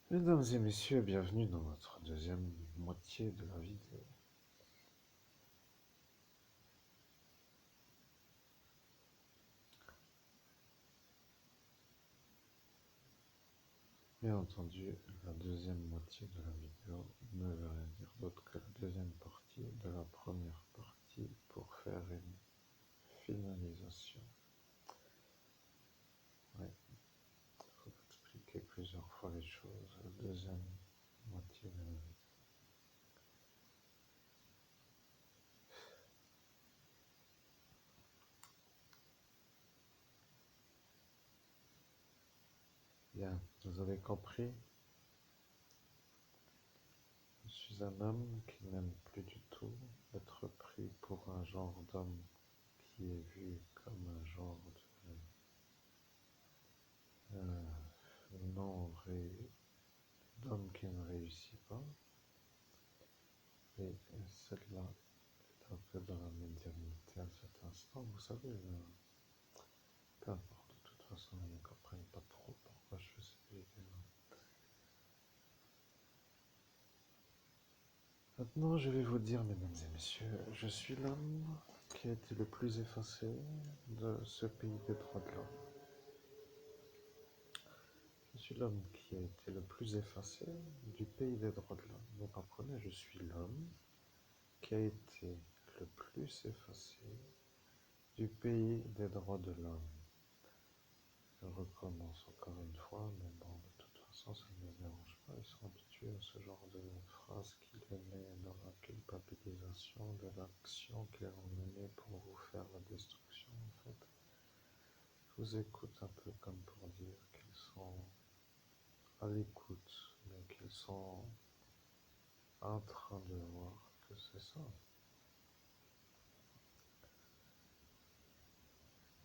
Mesdames et messieurs, bienvenue dans notre deuxième moitié de la vidéo. Bien entendu, la deuxième moitié de la vidéo ne veut rien dire d'autre que la deuxième partie de la première partie pour faire une finalisation. Oui, il faut expliquer plusieurs fois les choses. La deuxième moitié de la vidéo. Bien, vous avez compris. Je suis un homme qui n'aime plus du tout être pris pour un genre d'homme qui est vu comme un genre non d'homme qui ne réussit pas. Et celle-là est un peu dans la médiumnité à cet instant. Vous savez, peu importe, de toute façon, ils ne comprennent pas trop pourquoi je fais cette vidéo. Maintenant, je vais vous dire, mesdames et messieurs, je suis l'homme qui a été le plus effacé de ce pays des droits de l'homme. Je suis l'homme qui a été le plus effacé du pays des droits de l'homme. Vous comprenez, je suis l'homme qui a été le plus effacé du pays des droits de l'homme. Je recommence encore une fois, mais bon, de toute façon, ça ne les dérange pas. Ils sont habitués à ce genre de phrases qui les met dans la culpabilisation de l'action qu'ils ont menée pour vous faire la destruction, en fait. Je vous écoute un peu comme pour dire qu'ils sont à l'écoute, mais qu'ils sont en train de voir que c'est ça.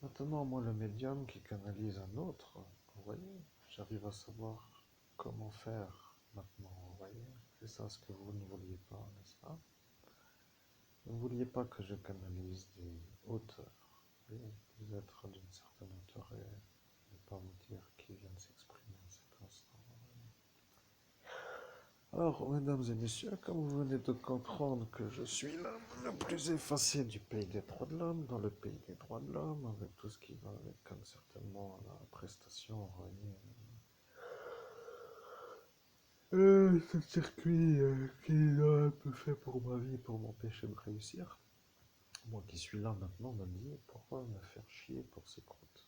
Maintenant, moi, le médium qui canalise un autre, vous voyez, j'arrive à savoir comment faire maintenant, vous voyez. C'est ça ce que vous ne vouliez pas, n'est-ce pas? Vous ne vouliez pas que je canalise des hauteurs, vous voyez, des êtres d'une certaine hauteur et ne pas vous dire qui viennent s'exprimer à cet instant. Alors, mesdames et messieurs, comme vous venez de comprendre que je suis l'homme le plus effacé du pays des droits de l'homme, dans le pays des droits de l'homme, avec tout ce qui va avec, comme certainement la prestation, vous voyez, ce circuit qui est un peu fait pour ma vie, pour m'empêcher de réussir. Moi qui suis là maintenant, me dis pourquoi me faire chier pour ces croûtes.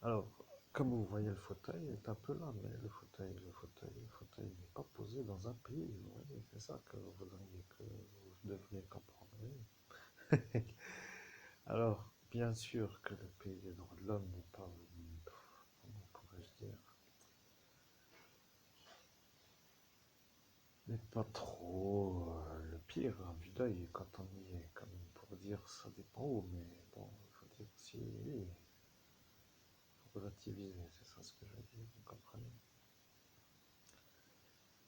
Alors, comme vous voyez, le fauteuil est un peu là, mais le fauteuil n'est pas posé dans un pays, vous voyez, c'est ça que vous voudriez que vous devriez comprendre. Oui. Alors, bien sûr que le pays des droits de l'homme n'est pas, comment pourrais-je dire, n'est pas trop le pire, hein, vu d'œil quand on y est, comme pour dire ça dépend où, mais bon, il faut dire si, oui, il faut relativiser, c'est ça ce que je veux dire, vous comprenez.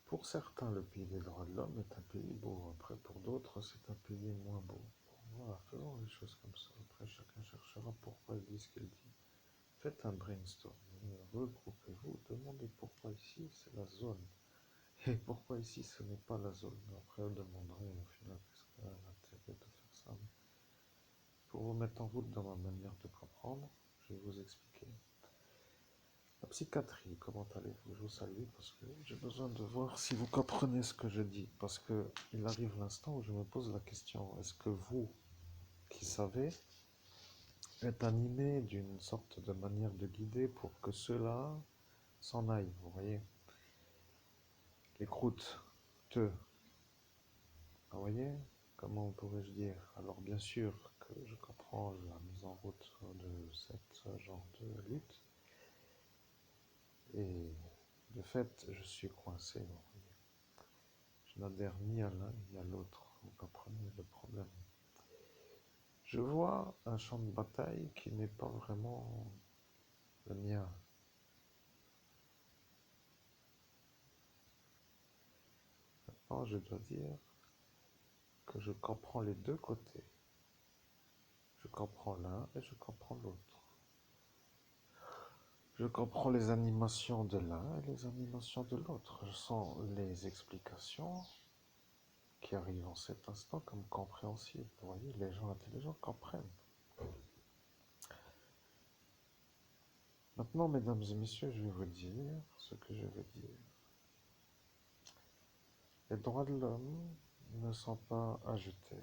Pour certains, le pays des droits de l'homme est un pays beau, après pour d'autres, c'est un pays moins beau. Bon, voilà, faisons les choses comme ça, après chacun cherchera pourquoi il dit ce qu'il dit. Faites un brainstorming, regroupez-vous, demandez pourquoi ici c'est la zone. Et pourquoi ici ce n'est pas la zone. Après vous demanderez au final qu'est-ce que l'intérêt de faire ça. Mais pour vous mettre en route dans ma manière de comprendre, je vais vous expliquer. La psychiatrie, comment allez-vous? Je vous salue parce que j'ai besoin de voir si vous comprenez ce que je dis. Parce qu'il arrive l'instant où je me pose la question, est-ce que vous, qui savez, êtes animé d'une sorte de manière de guider pour que ceux-là s'en aillent, vous voyez? Les croûtes, te, vous voyez? Comment pourrais-je dire? Alors bien sûr que je comprends la mise en route de ce genre de lutte. Et de fait, je suis coincé, vous voyez. Je n'adhère ni à l'un ni à l'autre, vous comprenez le problème. Je vois un champ de bataille qui n'est pas vraiment le mien. Maintenant, je dois dire que je comprends les deux côtés. Je comprends l'un et je comprends l'autre. Je comprends les animations de l'un et les animations de l'autre. Je sens les explications qui arrivent en cet instant comme compréhensibles. Vous voyez, les gens intelligents comprennent. Maintenant, mesdames et messieurs, je vais vous dire ce que je veux dire. Les droits de l'homme ne sont pas à jeter.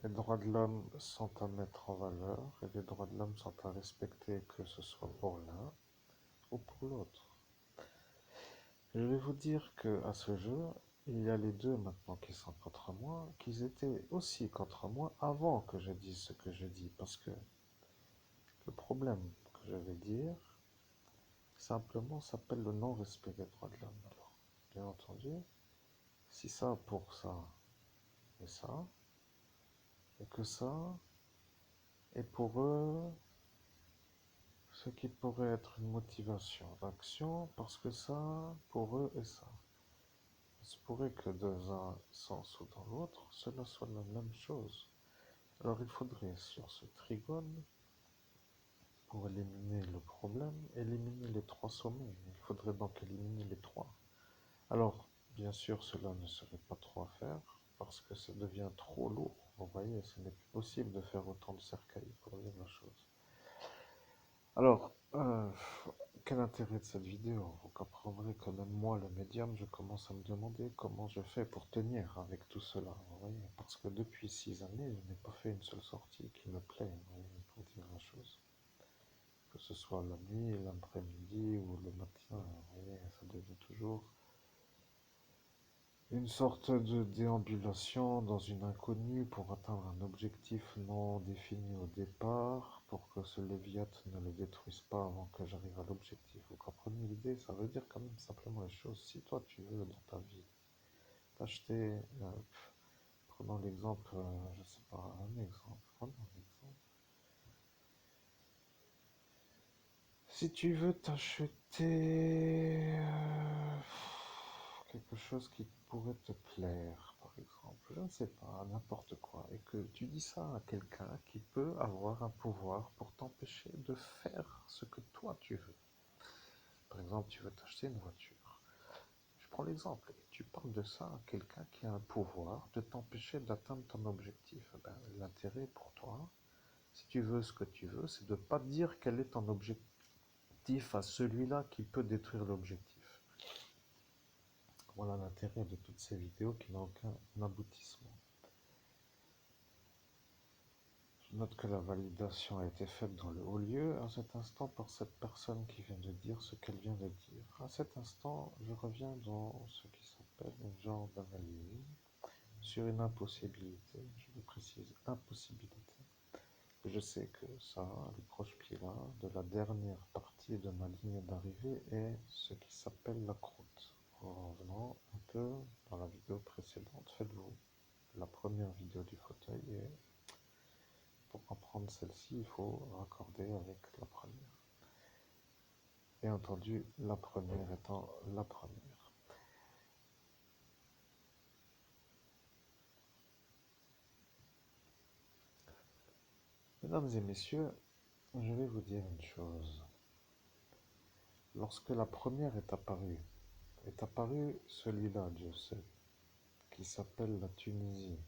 Les droits de l'homme sont à mettre en valeur et les droits de l'homme sont à respecter, que ce soit pour l'un ou pour l'autre. Je vais vous dire que à ce jour, il y a les deux maintenant qui sont contre moi, qu'ils étaient aussi contre moi avant que je dise ce que je dis, parce que le problème que je vais dire, simplement s'appelle le non-respect des droits de l'homme. Alors, bien entendu, si ça pour ça et ça, et que ça, et pour eux, ce qui pourrait être une motivation d'action, parce que ça, pour eux, est ça. Il se pourrait que dans un sens ou dans l'autre, cela soit la même chose. Alors il faudrait, sur ce trigone, pour éliminer le problème, éliminer les trois sommets. Il faudrait donc éliminer les trois. Alors, bien sûr, cela ne serait pas trop à faire, parce que ça devient trop lourd. Vous voyez, ce n'est plus possible de faire autant de cercueils pour dire la chose. Alors, quel intérêt de cette vidéo? Vous comprendrez que même moi, le médium, je commence à me demander comment je fais pour tenir avec tout cela, vous voyez, parce que depuis 6 années, je n'ai pas fait une seule sortie qui me plaît, vous voyez, pour dire la chose. Que ce soit la nuit, l'après-midi ou le matin, vous voyez, ça devient toujours une sorte de déambulation dans une inconnue pour atteindre un objectif non défini au départ, pour que ce Léviathe ne le détruise pas avant que j'arrive à l'objectif. Vous comprenez l'idée? Ça veut dire quand même simplement les choses. Si toi tu veux dans ta vie t'acheter, prenons l'exemple, je sais pas, un exemple, prenons un exemple. Si tu veux t'acheter quelque chose qui pourrait te plaire, par exemple, je ne sais pas, n'importe quoi, et que tu dis ça à quelqu'un qui peut avoir un pouvoir pour t'empêcher de faire ce que toi tu veux. Par exemple, tu veux t'acheter une voiture. Je prends l'exemple, et tu parles de ça à quelqu'un qui a un pouvoir de t'empêcher d'atteindre ton objectif. Ben, l'intérêt pour toi, si tu veux ce que tu veux, c'est de ne pas dire quel est ton objectif à celui-là qui peut détruire l'objectif. Voilà l'intérêt de toutes ces vidéos qui n'ont aucun aboutissement. Je note que la validation a été faite dans le haut lieu à cet instant par cette personne qui vient de dire ce qu'elle vient de dire. À cet instant, je reviens dans ce qui s'appelle un genre d'analyse sur une impossibilité. Je le précise, impossibilité. Et je sais que ça, le croche-pied là, de la dernière partie de ma ligne d'arrivée est ce qui s'appelle la croûte. En revenant un peu dans la vidéo précédente, faites-vous la première vidéo du fauteuil et pour comprendre celle-ci, il faut raccorder avec la première. Bien entendu, la première étant la première. Mesdames et messieurs, je vais vous dire une chose. Lorsque la première est apparu celui-là, Dieu sait, qui s'appelle la Tunisie.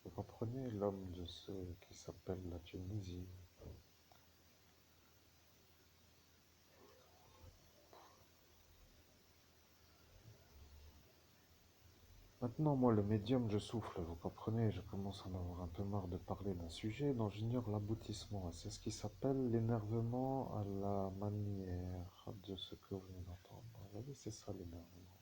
Vous comprenez l'homme de ce qui s'appelle la Tunisie. Maintenant, moi, le médium, je souffle, vous comprenez, je commence à en avoir un peu marre de parler d'un sujet dont j'ignore l'aboutissement. C'est ce qui s'appelle l'énervement à la manière de ce que vous venez d'entendre. Vous voyez, c'est ça l'énervement.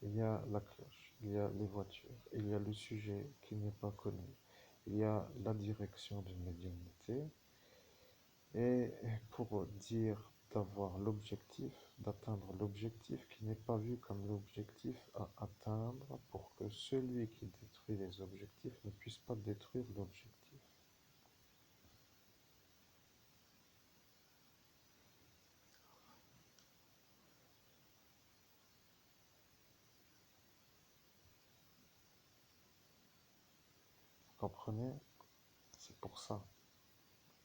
Il y a la cloche, il y a les voitures, il y a le sujet qui n'est pas connu, il y a la direction d'une médiumnité, et pour dire d'avoir l'objectif, d'atteindre l'objectif qui n'est pas vu comme l'objectif à atteindre pour que celui qui détruit les objectifs ne puisse pas détruire l'objectif. Vous comprenez? C'est pour ça.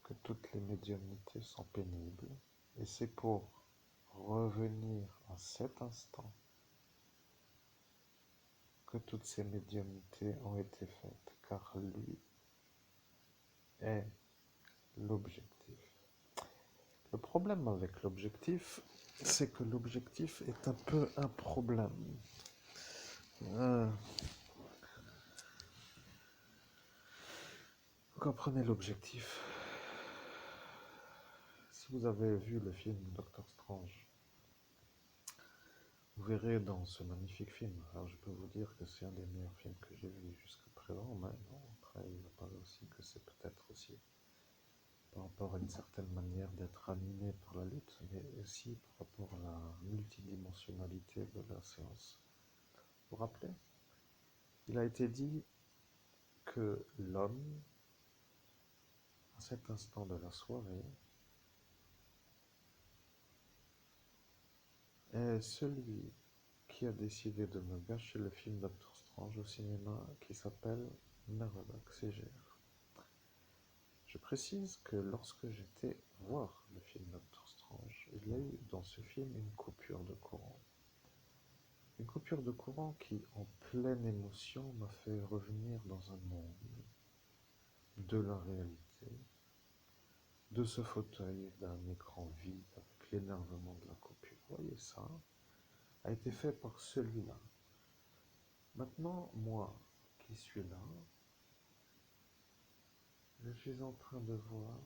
que toutes les médiumnités sont pénibles, et c'est pour revenir à cet instant que toutes ces médiumnités ont été faites, car lui est l'objectif. Le problème avec l'objectif, c'est que l'objectif est un peu un problème. Vous comprenez l'objectif? Si vous avez vu le film Doctor Strange, vous verrez dans ce magnifique film, alors je peux vous dire que c'est un des meilleurs films que j'ai vu jusqu'à présent, mais non, après il va parler aussi que c'est peut-être aussi par rapport à une certaine manière d'être animé par la lutte, mais aussi par rapport à la multidimensionnalité de la séance. Vous vous rappelez? Il a été dit que l'homme, à cet instant de la soirée, est celui qui a décidé de me gâcher le film Doctor Strange au cinéma qui s'appelle Mervelock CGR. Je précise que lorsque j'étais voir le film Doctor Strange, il y a eu dans ce film une coupure de courant. Une coupure de courant qui, en pleine émotion, m'a fait revenir dans un monde de la réalité, de ce fauteuil, d'un écran vide avec l'énervement de la coupure. Vous voyez, ça a été fait par celui-là. Maintenant, moi qui suis là, je suis en train de voir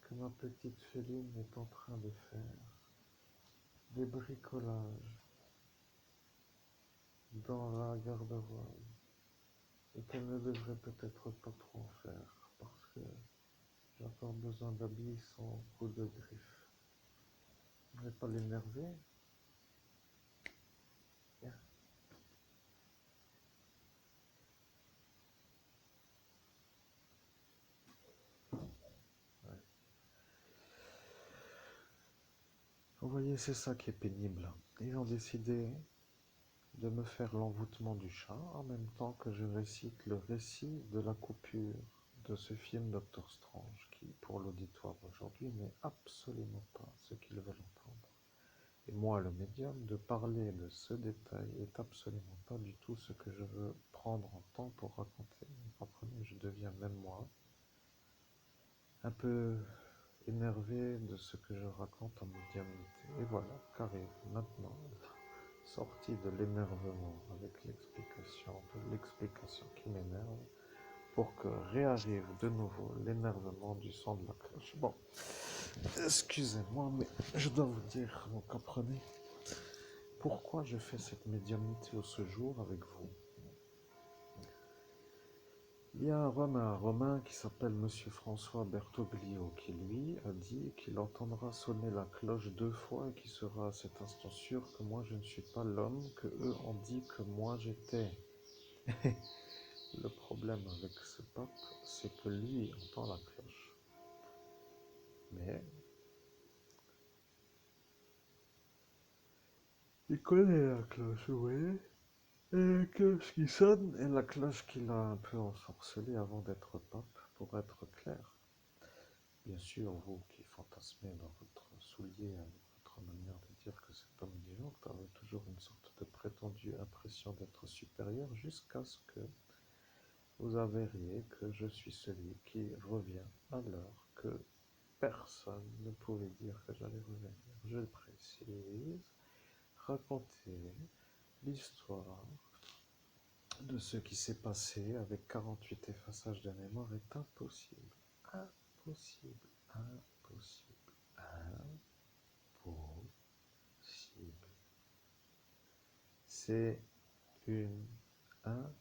que ma petite Féline est en train de faire des bricolages dans la garde-robe et qu'elle ne devrait peut-être pas trop en faire parce que j'ai encore besoin d'habits sans coup de griffe. Je ne vais pas l'énerver. Bien. Ouais. Vous voyez, c'est ça qui est pénible. Ils ont décidé de me faire l'envoûtement du chat en même temps que je récite le récit de la coupure de ce film Doctor Strange qui, pour l'auditoire aujourd'hui, n'est absolument pas ce qu'ils veulent entendre. Et moi, le médium, de parler de ce détail est absolument pas du tout ce que je veux prendre en temps pour raconter. Vous comprenez, je deviens même moi un peu énervé de ce que je raconte en médiumnité. Et voilà, qu'arrive maintenant, sorti de l'énervement avec l'explication qui m'énerve, pour que réarrive de nouveau l'énervement du son de la cloche. Bon, excusez-moi, mais je dois vous dire, vous comprenez, pourquoi je fais cette médiumnité ce jour avec vous. Il y a un Romain qui s'appelle Monsieur François Bertoglio qui, lui, a dit qu'il entendra sonner la cloche 2 fois et qu'il sera à cet instant sûr que moi je ne suis pas l'homme que eux ont dit que moi j'étais. Le problème avec ce pape, c'est que lui entend la cloche. Mais il connaît la cloche, vous voyez? Et la cloche qui sonne est la cloche qu'il a un peu ensorcelée avant d'être pape, pour être clair. Bien sûr, vous qui fantasmez dans votre soulier avec votre manière de dire que cet homme vivant avez toujours une sorte de prétendue impression d'être supérieur jusqu'à ce que vous avériez que je suis celui qui revient alors que personne ne pouvait dire que j'allais revenir. Je le précise, raconter l'histoire de ce qui s'est passé avec 48 effaçages de mémoire est impossible. Impossible. Impossible. Impossible. C'est une impossibilité.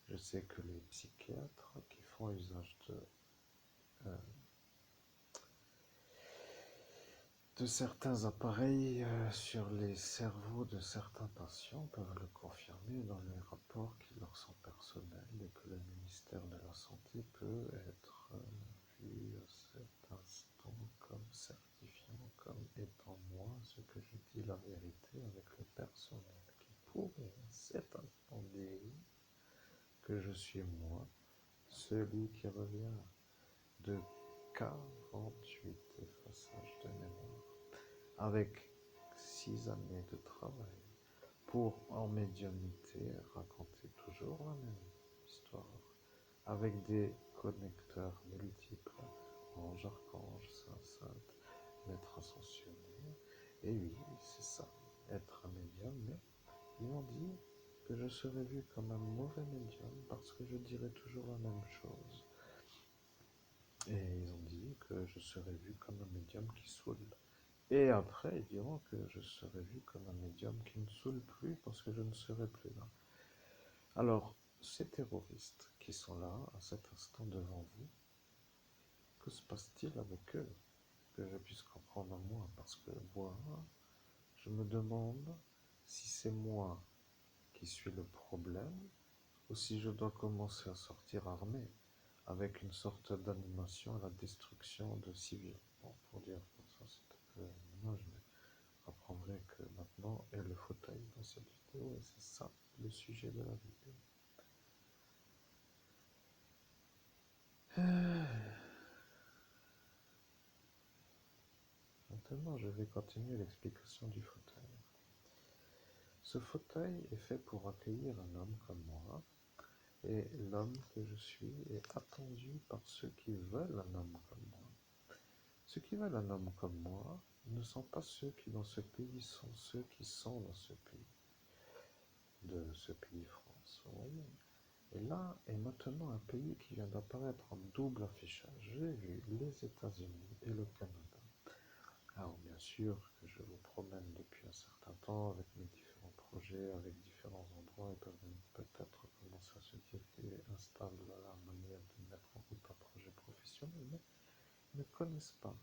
Je sais que les psychiatres qui font usage de certains appareils sur les cerveaux de certains patients peuvent le confirmer dans les rapports qui leur sont personnels et que le ministère de la Santé peut être vu à cet instant comme certifiant, comme étant moi ce que je dis la vérité avec le personnel qui pourrait à cet instant dire que que je suis moi, celui qui revient de 48 effaçages de mémoire, avec 6 années de travail, pour en médiumnité raconter toujours la même histoire, avec des connecteurs multiples, ange, archange, saint, sainte, maître ascensionné. Et oui, c'est ça, être un médium, mais ils m'ont dit que je serais vu comme un mauvais médium parce que je dirais toujours la même chose. Et ils ont dit que je serais vu comme un médium qui saoule. Et après, ils diront que je serais vu comme un médium qui ne saoule plus parce que je ne serai plus là. Alors, ces terroristes qui sont là, à cet instant devant vous, que se passe-t-il avec eux? Que je puisse comprendre moi, parce que moi, je me demande si c'est moi qui suis le problème ou si je dois commencer à sortir armé avec une sorte d'animation à la destruction de civils. Bon, pour dire comme ça, c'est un peu dommage, mais vous apprendrez que maintenant est le fauteuil dans cette vidéo, et c'est ça le sujet de la vidéo. Maintenant, je vais continuer l'explication du fauteuil. Ce fauteuil est fait pour accueillir un homme comme moi, et l'homme que je suis est attendu par ceux qui veulent un homme comme moi. Ceux qui veulent un homme comme moi ne sont pas ceux qui dans ce pays sont ceux qui sont dans ce pays, de ce pays France, vous voyez. Et là est maintenant un pays qui vient d'apparaître en double affichage. J'ai vu les États-Unis et le Canada. Alors bien sûr que je vous promène depuis un certain temps avec mes différents projets, avec différents endroits, et peuvent peut-être commencer à se dire qu'il est instable la manière de mettre en route un projet professionnel, mais ils ne connaissent pas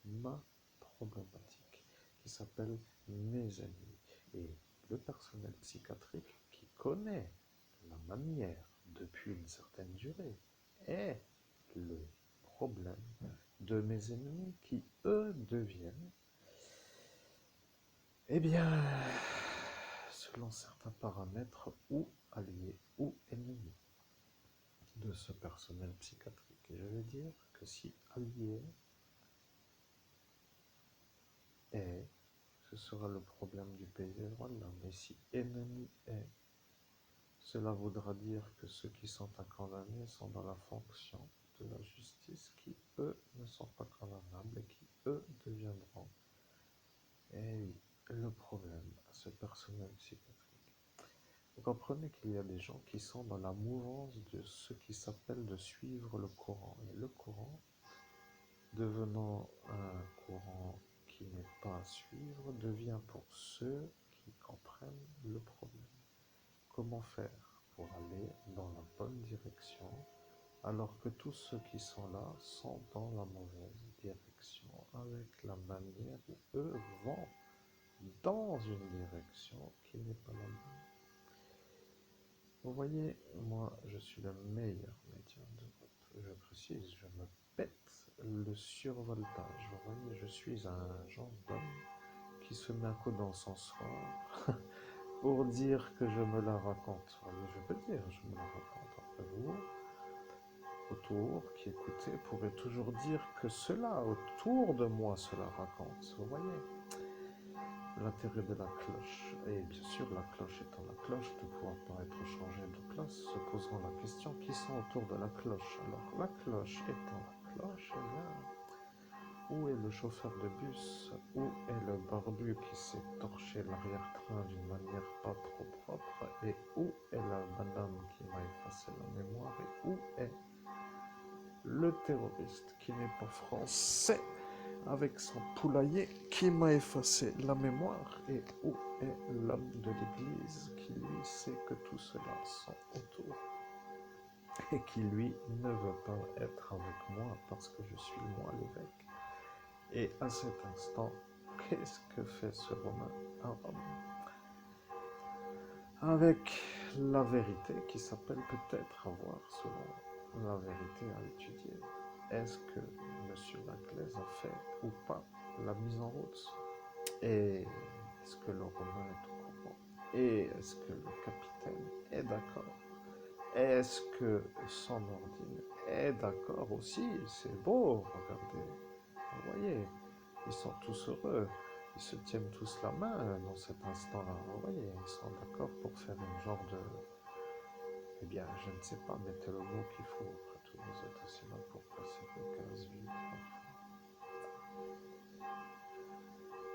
ma problématique qui s'appelle mes ennemis. Et le personnel psychiatrique qui connaît la manière depuis une certaine durée est le problème de mes ennemis qui, eux, deviennent, eh bien, selon certains paramètres, ou alliés ou ennemis de ce personnel psychiatrique. Et je vais dire que si allié est, ce sera le problème du pays des droits de l'homme. Et si ennemi est, cela voudra dire que ceux qui sont condamnés sont dans la fonction de la justice, qui, eux, ne sont pas condamnables et qui, eux, deviendront. Et oui, le problème à ce personnel psychiatrique. Vous comprenez qu'il y a des gens qui sont dans la mouvance de ce qui s'appelle de suivre le Coran. Et le Coran, devenant un courant qui n'est pas à suivre, devient pour ceux qui comprennent le problème. Comment faire pour aller dans la bonne direction alors que tous ceux qui sont là sont dans la mauvaise direction, avec la manière où eux vont dans une direction qui n'est pas la bonne. Vous voyez, moi je suis le meilleur médium d'Europe. Je précise, je me pète le survoltage. Vous voyez, je suis un genre d'homme qui se met un coup dans son soir pour dire que je me la raconte. Mais je peux dire, je me la raconte. Après vous, autour, qui écoutez, pourrez toujours dire que cela, autour de moi, cela raconte. Vous voyez l'intérêt de la cloche. Et bien sûr, la cloche étant la cloche, de pouvoir pas être changée de place, se poseront la question qui sont autour de la cloche. Alors, la cloche étant la cloche, eh bien, où est le chauffeur de bus? Où est le barbu qui s'est torché l'arrière-train d'une manière pas trop propre? Et où est la madame qui m'a effacé la mémoire? Et où est le terroriste qui n'est pas français avec son poulailler qui m'a effacé la mémoire? Et où est l'homme de l'église qui lui sait que tout cela sont autour et qui lui ne veut pas être avec moi parce que je suis moi l'évêque? Et à cet instant, qu'est-ce que fait ce Romain à Rome avec la vérité qui s'appelle peut-être avoir selon la vérité à étudier? Est-ce que M. Laclèze a fait ou pas la mise en route? Et est-ce que le Romain est au courant? Et est-ce que le capitaine est d'accord? Est-ce que son ordine est d'accord aussi? C'est beau, regardez. Vous voyez, ils sont tous heureux. Ils se tiennent tous la main dans cet instant-là. Vous voyez, ils sont d'accord pour faire une genre de... Eh bien, je ne sais pas, mettez le mot qu'il faut. Après tout, vous êtes aussi là pour passer vos 15 vies.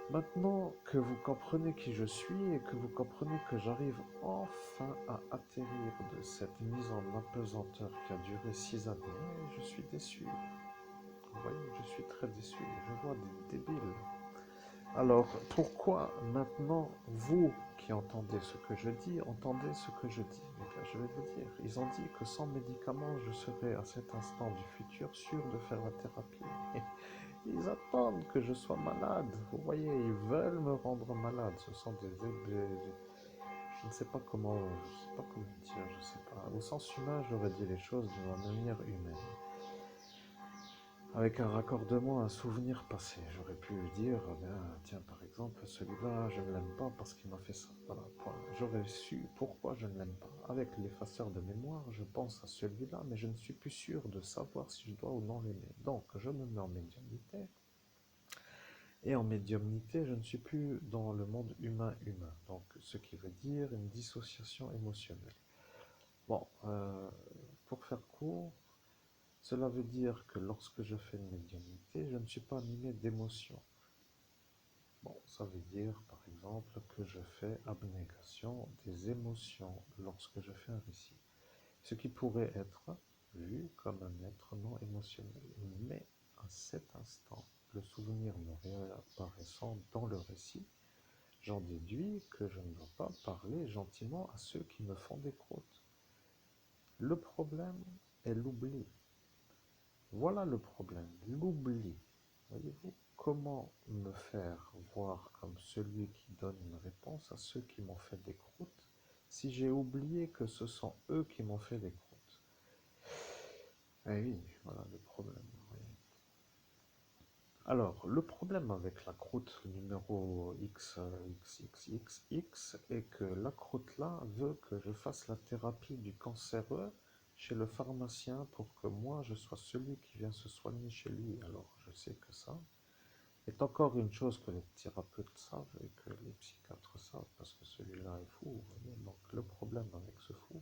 Maintenant que vous comprenez qui je suis et que vous comprenez que j'arrive enfin à atterrir de cette mise en apesanteur qui a duré 6 années, je suis déçu. Vous voyez, je suis très déçu. Je vois des débiles. Alors, pourquoi maintenant, vous qui entendez ce que je dis, entendez ce que je dis? Eh bien, je vais vous dire. Ils ont dit que sans médicaments, je serais à cet instant du futur sûr de faire la thérapie. Ils attendent que je sois malade. Vous voyez, ils veulent me rendre malade. Ce sont je ne sais pas comment, je sais pas comment dire, je sais pas. Au sens humain, j'aurais dit les choses de manière humaine. Avec un raccordement, un souvenir passé. J'aurais pu dire, ah bien, tiens, par exemple, celui-là, je ne l'aime pas parce qu'il m'a fait ça. Voilà, point. J'aurais su pourquoi je ne l'aime pas. Avec l'effaceur de mémoire, je pense à celui-là, mais je ne suis plus sûr de savoir si je dois ou non l'aimer. Donc, je me mets en médiumnité. Et en médiumnité, je ne suis plus dans le monde humain-humain. Donc, ce qui veut dire une dissociation émotionnelle. Bon, pour faire court, cela veut dire que lorsque je fais une médiumnité, je ne suis pas animé d'émotions. Bon, ça veut dire, par exemple, que je fais abnégation des émotions lorsque je fais un récit. Ce qui pourrait être vu comme un être non émotionnel. Mais à cet instant, le souvenir me réapparaissant dans le récit, j'en déduis que je ne dois pas parler gentiment à ceux qui me font des croûtes. Le problème est l'oubli. Voilà le problème, l'oubli. Voyez-vous, comment me faire voir comme celui qui donne une réponse à ceux qui m'ont fait des croûtes si j'ai oublié que ce sont eux qui m'ont fait des croûtes? Eh oui, voilà le problème. Voyez. Alors, le problème avec la croûte numéro XXXX est que la croûte-là veut que je fasse la thérapie du cancéreux chez le pharmacien pour que moi je sois celui qui vient se soigner chez lui. Alors, je sais que ça est encore une chose que les thérapeutes savent et que les psychiatres savent parce que celui-là est fou. Vous voyez. Donc, le problème avec ce fou,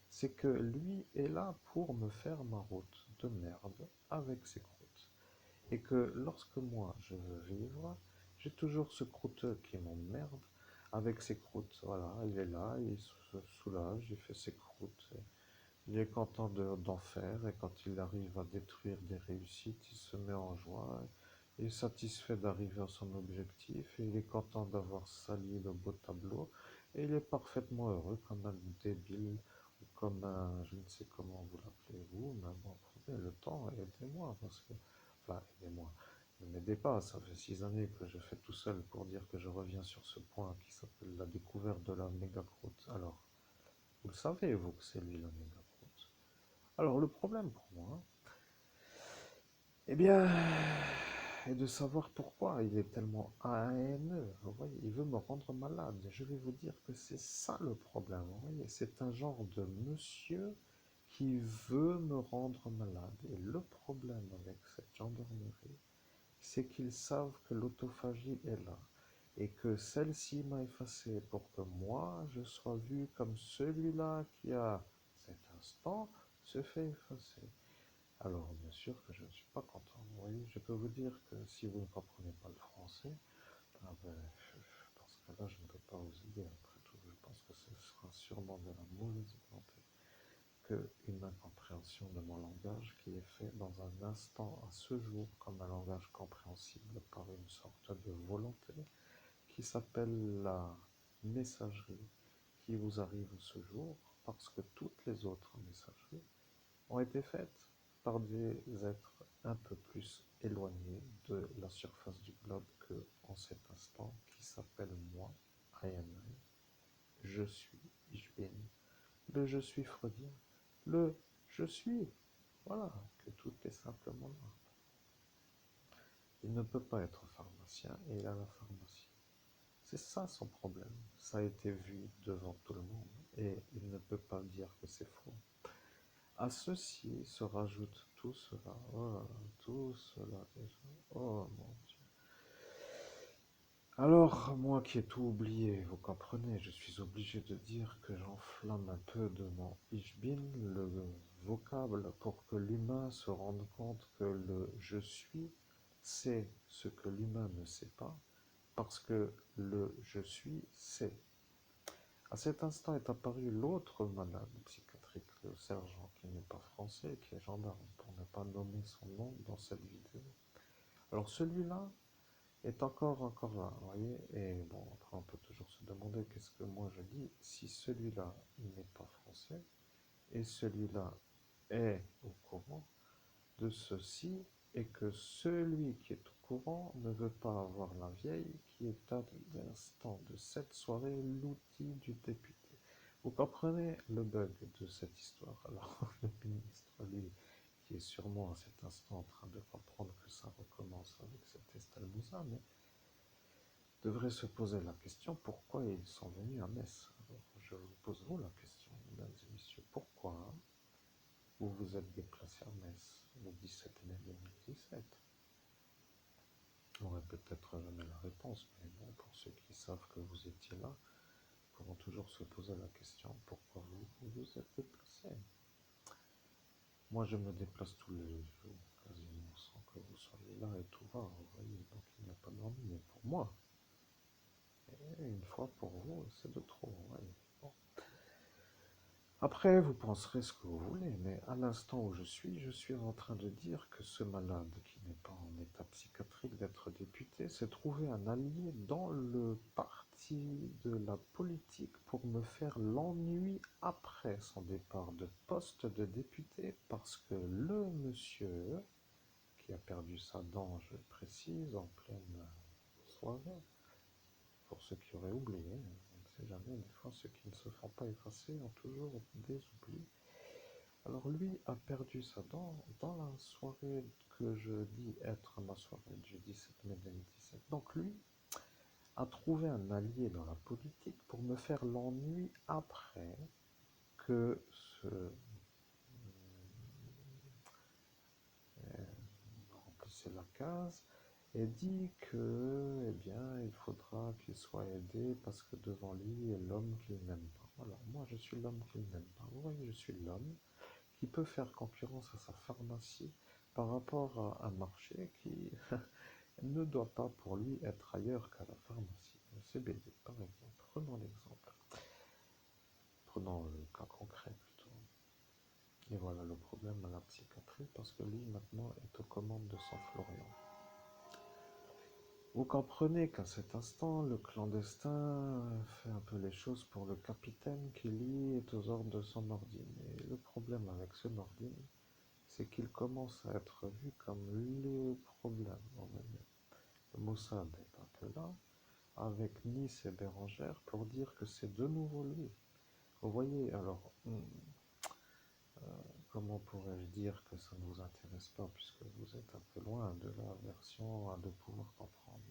c'est que lui est là pour me faire ma route de merde avec ses croûtes. Et que lorsque moi je veux vivre, j'ai toujours ce croûteux qui m'emmerde avec ses croûtes. Voilà, il est là, il se soulage, il fait ses croûtes. Il est content d'en faire et quand il arrive à détruire des réussites, il se met en joie. Il est satisfait d'arriver à son objectif et il est content d'avoir sali le beau tableau et il est parfaitement heureux comme un débile ou comme un, je ne sais comment vous l'appelez vous, mais bon, prenez le temps et aidez-moi parce que, enfin, aidez-moi, ne m'aidez pas, ça fait 6 années que je fais tout seul pour dire que je reviens sur ce point qui s'appelle la découverte de la méga croûte. Alors, vous le savez, vous, que c'est lui la méga croûte. Alors, le problème pour moi, eh bien, est de savoir pourquoi il est tellement haineux. Vous voyez, il veut me rendre malade. Je vais vous dire que c'est ça le problème. Vous voyez, c'est un genre de monsieur qui veut me rendre malade. Et le problème avec cette gendarmerie, c'est qu'ils savent que l'autophagie est là et que celle-ci m'a effacé pour que moi je sois vu comme celui-là qui à cet instant se fait effacer. Alors bien sûr que je ne suis pas content. Vous voyez, je peux vous dire que si vous ne comprenez pas le français, ah ben, dans ce cas-là, je ne peux pas vous aider. Après tout, je pense que ce sera sûrement de la mauvaise volonté qu'une incompréhension de mon langage qui est fait dans un instant à ce jour comme un langage compréhensible par une sorte de volonté qui s'appelle la messagerie qui vous arrive ce jour parce que toutes les autres messageries ont été faites par des êtres un peu plus éloignés de la surface du globe que en cet instant qui s'appelle moi, I am I, je suis, ich bin, le je suis freudien, le je suis, voilà, que tout est simplement là. Il ne peut pas être pharmacien et il a la pharmacie. C'est ça son problème. Ça a été vu devant tout le monde et il ne peut pas dire que c'est faux. À ceci se rajoute tout cela. Oh, tout cela déjà. Oh mon Dieu. Alors, moi qui ai tout oublié, vous comprenez, je suis obligé de dire que j'enflamme un peu de mon Ich bin, le vocable, pour que l'humain se rende compte que le je suis c'est ce que l'humain ne sait pas, parce que le je suis c'est. À cet instant est apparu l'autre malade psychiatrique, le sergent qui n'est pas français, qui est gendarme, pour ne pas nommer son nom dans cette vidéo. Alors celui-là est encore là, vous voyez, et bon, après on peut toujours se demander qu'est-ce que moi je dis, si celui-là n'est pas français, et celui-là est au courant de ceci, et que celui qui est au courant ne veut pas avoir la vieille qui est à l'instant de cette soirée l'outil du député. Vous comprenez le bug de cette histoire. Alors, le ministre, lui, qui est sûrement à cet instant en train de comprendre que ça recommence avec cette Estelle Moussa, mais devrait se poser la question pourquoi ils sont venus à Metz. Alors, je vous pose vous la question, mesdames et messieurs, pourquoi vous vous êtes déplacés à Metz le 17 mai 2017? On n'aurait peut-être jamais la réponse, mais bon, pour ceux qui savent que vous étiez là, pourront toujours se poser la question pourquoi vous vous êtes déplacés. Moi, je me déplace tous les jours, quasiment, sans que vous soyez là et tout va, vous voyez, donc il n'y a pas d'ennui pour moi. Et une fois pour vous, c'est de trop, vous voyez. Bon. Après, vous penserez ce que vous voulez, mais à l'instant où je suis en train de dire que ce malade qui n'est pas en état psychiatrique d'être député s'est trouvé un allié dans le parti de la politique pour me faire l'ennui après son départ de poste de député parce que le monsieur qui a perdu sa dent, je précise, en pleine soirée, pour ceux qui auraient oublié, on ne sait jamais, des fois ceux qui ne se font pas effacer ont toujours des oublis. Alors lui a perdu sa dent dans la soirée que je dis être ma soirée du 17 mai 2017. Donc lui a trouvé un allié dans la politique pour me faire l'ennui après que ce remplissait la case et dit que, eh bien, il faudra qu'il soit aidé parce que devant lui est l'homme qu'il n'aime pas. Alors moi je suis l'homme qu'il n'aime pas. Vous voyez, je suis l'homme qui peut faire concurrence à sa pharmacie par rapport à un marché qui ne doit pas pour lui être ailleurs qu'à la pharmacie. Le CBD, par exemple. Prenons l'exemple. Prenons le cas concret plutôt. Et voilà le problème à la psychiatrie parce que lui maintenant est aux commandes de San Florian. Vous comprenez qu'à cet instant, le clandestin fait un peu les choses pour le capitaine qui, lui, est aux ordres de son ordine. Et le problème avec ce ordine, c'est qu'il commence à être vu comme le problème. Le Mossad est un peu là, avec Nice et Bérengère, pour dire que c'est de nouveau lui. Vous voyez, alors, comment pourrais-je dire que ça ne vous intéresse pas, puisque vous êtes un peu loin de la version à de pouvoir comprendre.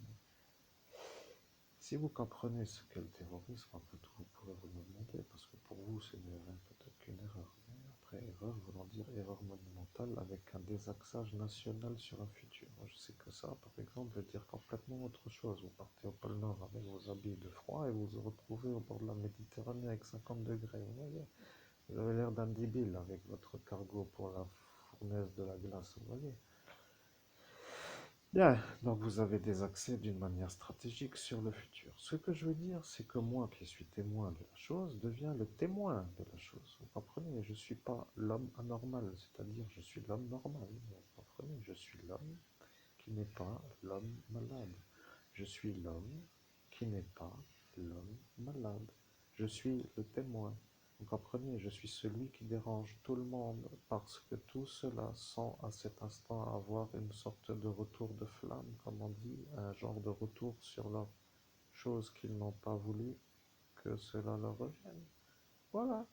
Si vous comprenez ce qu'est le terrorisme, après tout, vous pourrez vous le demander, parce que pour vous, ce n'est peut-être qu'une erreur. Mais après, erreur voulant dire erreur monumentale avec un désaxage national sur un futur. Moi, je sais que ça, par exemple, veut dire complètement autre chose. Vous partez au pôle Nord avec vos habits de froid et vous vous retrouvez au bord de la Méditerranée avec 50 degrés. Vous voyez, vous avez l'air d'un débile avec votre cargo pour la fournaise de la glace, vous voyez. Bien, donc vous avez des accès d'une manière stratégique sur le futur. Ce que je veux dire, c'est que moi qui suis témoin de la chose, deviens le témoin de la chose. Vous comprenez? Je ne suis pas l'homme anormal, c'est-à-dire je suis l'homme normal. Vous comprenez? Je suis l'homme qui n'est pas l'homme malade. Je suis l'homme qui n'est pas l'homme malade. Je suis le témoin. Vous comprenez, je suis celui qui dérange tout le monde parce que tout cela sent à cet instant avoir une sorte de retour de flamme, comme on dit, un genre de retour sur leur chose qu'ils n'ont pas voulu que cela leur revienne. Voilà.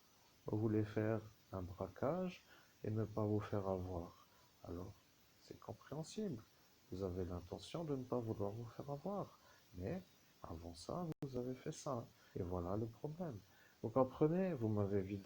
Vous voulez faire un braquage et ne pas vous faire avoir. Alors, c'est compréhensible. Vous avez l'intention de ne pas vouloir vous faire avoir. Mais Avant ça, vous avez fait ça. Et voilà le problème. Vous comprenez? Vous m'avez vidé